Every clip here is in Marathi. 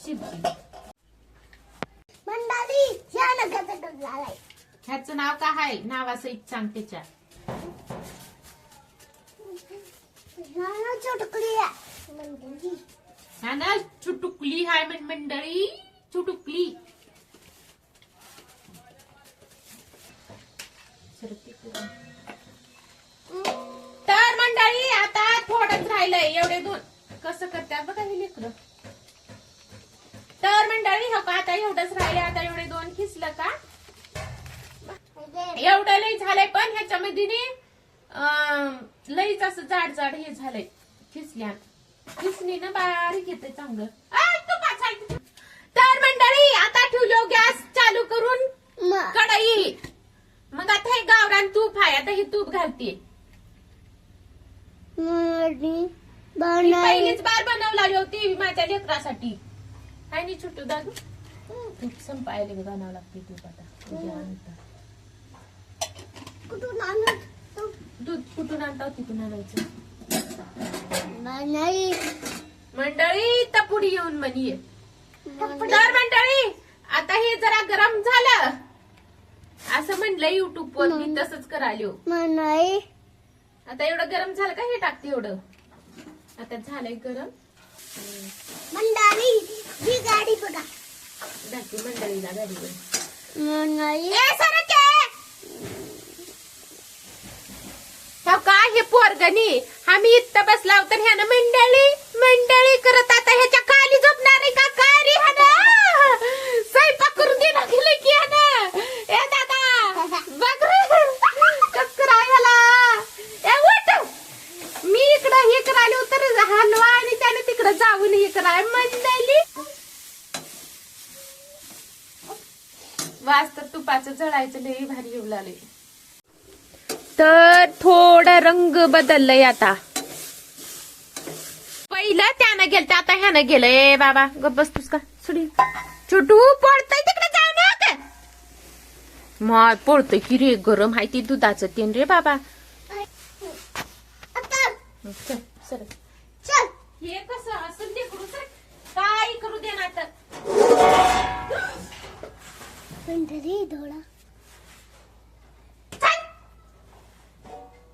शिवजी मंडळी झालाय. ह्याचं नाव काय आहे? नावासहित सांग त्याच्या. चुटकुली हा ना, चुटुकली हाय मंडळी, चुटुकली. तर मंडळी आता थोडंच राहिलंय, एवढे दोन कसं करतात बघा हे लेकरं. तर मंडळी हो का, आता एवढंच राहिले, आता एवढे दोन खिसलं का एवढं लई झालंय. पण ह्याच्यामध्ये लईच असं जाड जाड हे झालंय खिसल्या. खिसणी ना बारीक येते चांगलं. तर मंडळी आता ठेवलो गॅस चालू करून कढई. मग आता हे गावरान तूप आहे, आता हे तूप घालते. पहिलीच बार बनवली होती माझ्या लेकरासाठी. हाय नी छोटू दादू, तूप संपायला बनावं लागते तूप आता. दूध कुठून आणता तिथून आणायचं. मंडळी तपुडी येऊन म्हणे. तर मंडळी आता हे जरा गरम झालं असं म्हणलं युट्यूब वर, मी तसंच करायलो. आता एवढं गरम झालं का हे टाकते एवढं. आता झालंय गरम. मंडळी ही गाडी बघा. दाखव मंडळीला गाडीवर. काय हे पोरगणी आम्ही इथं बसला तर ह्यानं मंडळी मंडळी करत आता ह्याच्या खाली झोपणार आहे का काय रे. ह्यानं स्वयंपाक करून देणार गेले की ह्यानं. ए दादा बघ रे कस कराय ह्याला. ए उठ, मी इकडं हे करायला तर हलवा आणि त्याने तिकडं जाऊन हे कराय मंडळी. वाजत तुपाचं जळायचं लई भारी येऊ लागले. तर थोडा रंग बदललाय आता. पहिलं त्यानं गेलं आता ह्यानं गेलंय. बाबा गप बसतोस का सुडी. छोटू पडतय तिकडे जाऊ नका. माय पडतोय की रे, गरम आहे ती दुधाचं तेन रे बाबा. चल सर चल. हे कसं असं ते करू सर काय करू दे ना तर. पंढरी धोळा.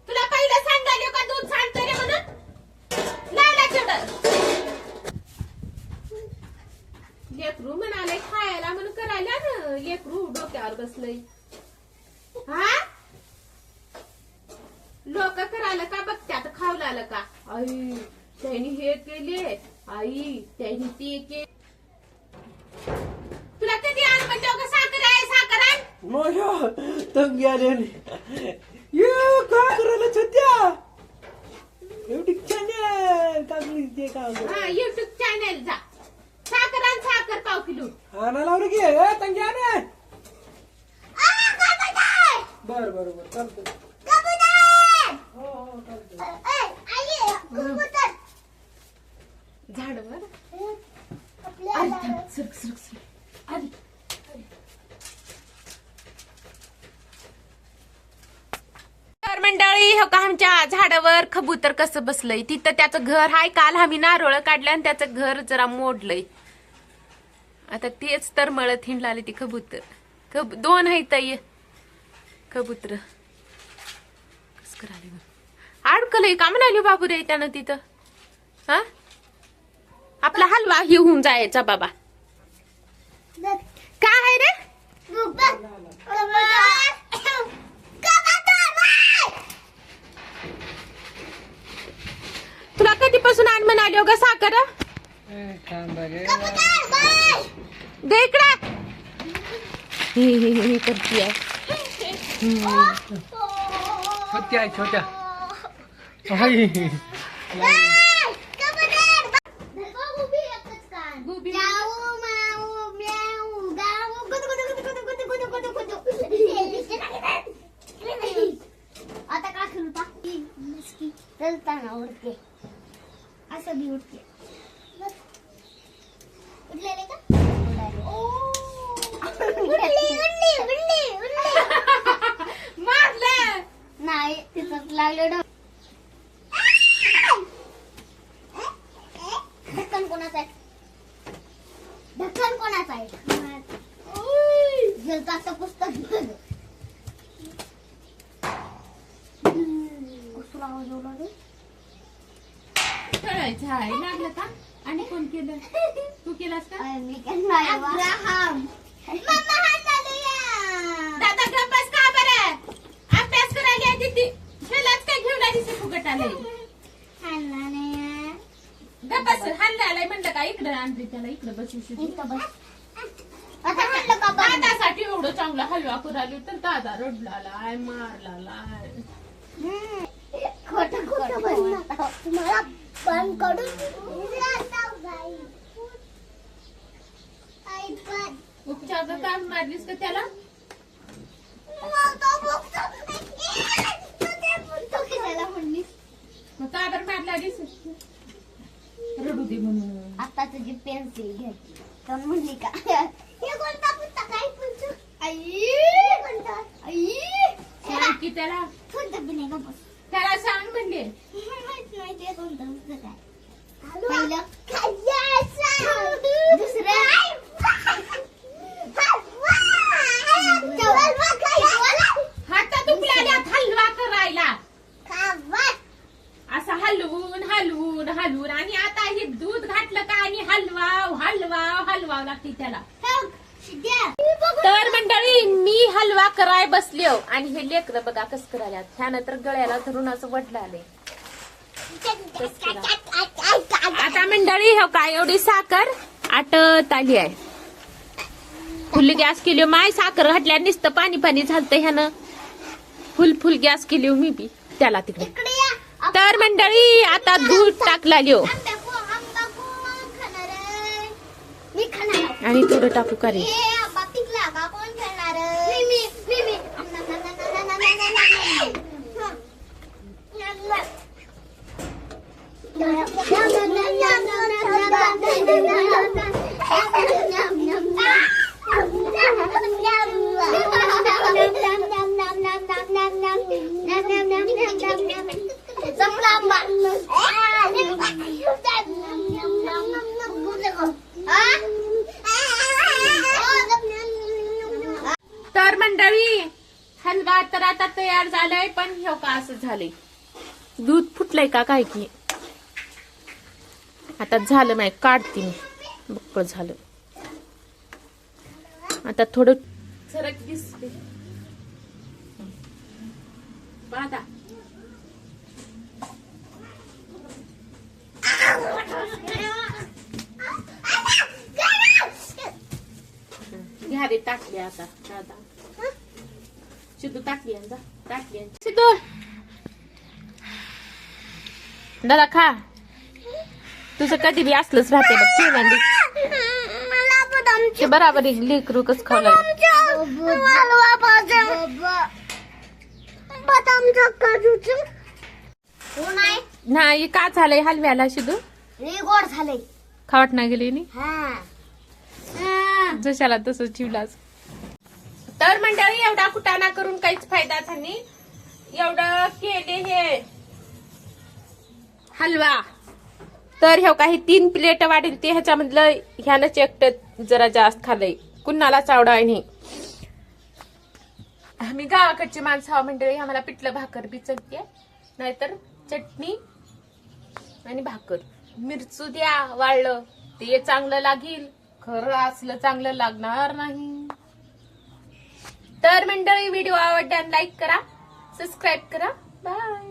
तुला पहिलं सांगायला का दूध सांगतोय रे म्हणून. लाला लेकरू म्हणाले खायला म्हणून करायला ना. लेकरू डोक्यावर बसलंय. हा लोक करायला का बघत्यात खावला का. आई त्यांनी हे केले, आई त्यांनी ते केले. तुला कधी आण म्हणतो का साखर आहे साखर आण. माझ्या तंगी आले. काय करायला छत्या युट्यूब चॅनल टाकली ते का. हा युट्यूब चॅनल जा. साखर आण साखर पाव किलो. आणा लावलं की तंगी आण. बर बर बर चालतं. हो हो चालतं. झाडवर सरक सरक सरक आली. तर मंडळी हो का आमच्या झाडावर कबूतर कसं बसलंय. तिथं त्याचं घर हाय. काल आम्ही नारळ काढलं आणि त्याचं घर जरा मोडलंय. आता तेच तर मळत हिंडलाले ती कबूतर. दोन आहेत कबूतर. कस कराले अडकलंय का म्हणाली बाबू रे त्यानं तिथं. हा आपला हलवा हे होऊन जायचा बाबा. काय आहे रे. तुला कधीपासून आण म्हणाली ग साखर. दे इकडे. हे करतीये. छोट्या छोट्या. आता काय करू टाकी चलताना उडते असं बी उडते. उडलेले का मारलं नाही तिथंच लागले. ढक्कन कोणाचं आहे. काय जलताचं पुस्तक बघ. कसला आवाज आला रे? तळायचं आहे लागलं का? आणि कोण केलं? तू केलास का? मी करणार अब्राहम. मम्मा हा चालूया. दादा गप्पास का बरं? अभ्यास करायला तिथे ह्यालाच काय घेऊन आली फुकट आलंय. हल्ला नाही. गप्पास हल्ला आलाय म्हणलं का? इकडं आणते त्याला, इकडं बसू इथं बस. आता म्हणलं का बघ. दादासाठी एवढं चांगला हलवा करायला तर दादा रडला मारला. खोटं खोटं बोलणार. तुम्हाला बंद करून उपचार काम मारलीस का त्याला? मग का बरं मारला आलीस? रडू दे म्हणून. आता तुझी पेन्सिल घ्यायची तर म्हणली का हे कोणता पुस्तक आहे पुस्तक? आई कोणता? आई सांग की त्याला, कोणतं बी नाही का बस. त्याला सांग म्हणले. माहित नाही ते कोणतं पुस्तक आहे. पहिलं दुसरं हातात उकळल्यात हलवा करायला. असं हलवून हलवून हलवून आणि आता हे दूध घातलं का आणि हलवाव लागते त्याला. तर मंडळी मी हलवा कराय बसले आणि हे लेकरं बघा कस करायला. ह्यानं तर गळ्याला धरून असं वडलं आलंय. आता मंडळी हो काय एवढी साखर आटत आली आहे. फुल गॅस केली माय, साखर घातल्या नुसतं पाणी झालतं ह्यानं. फुल गॅस केली मी बी त्याला तिकडे. तर मंडळी आता दूध टाकला लिओ मी खाणार आणि थोडं टाकू का रे. पिकला का कोण खेळणार? तर मंडळी हलवा तर आता तयार झालाय, पण हे का असं झालंय, दूध फुटलंय का काय की. आता झालं नाही, काढते मी. बक्कळ झालं. आता थोडं सरक दिसते पाहता. घ्या रे टाकली आता दादा. सिद्धू टाकली सिद्धू दादा खा. तुझं कधी बी असलंच राहते बघ. ते बराबर लेकरू कस खाऊ लागलं. नाही का झालंय हलव्याला सिद्धू? गोड झालंय. खावट नाही गेली नी जशाला तसं ठेवलाच. तर मंडळी एवढा कुटाणा करून काहीच फायदा नाही. एवढं केले हे हलवा तर हे काही 3 प्लेट वाढेल ते. ह्याच्यामधलं ह्यानंच एकटं जरा जास्त खाल्लंय, कुणालाच आवडाय नाही. आम्ही गावाकडची माणसं आहो मंडळी. आम्हाला पिठलं भाकर बी चलते, नाहीतर चटणी आणि भाकर. मिरचू द्या वाळलं ते चांगलं लागेल, खरं असलं चांगलं लागणार नाही. तर मंडळी व्हिडिओ आवडल्यास लाईक करा, सबस्क्राईब करा. बाय.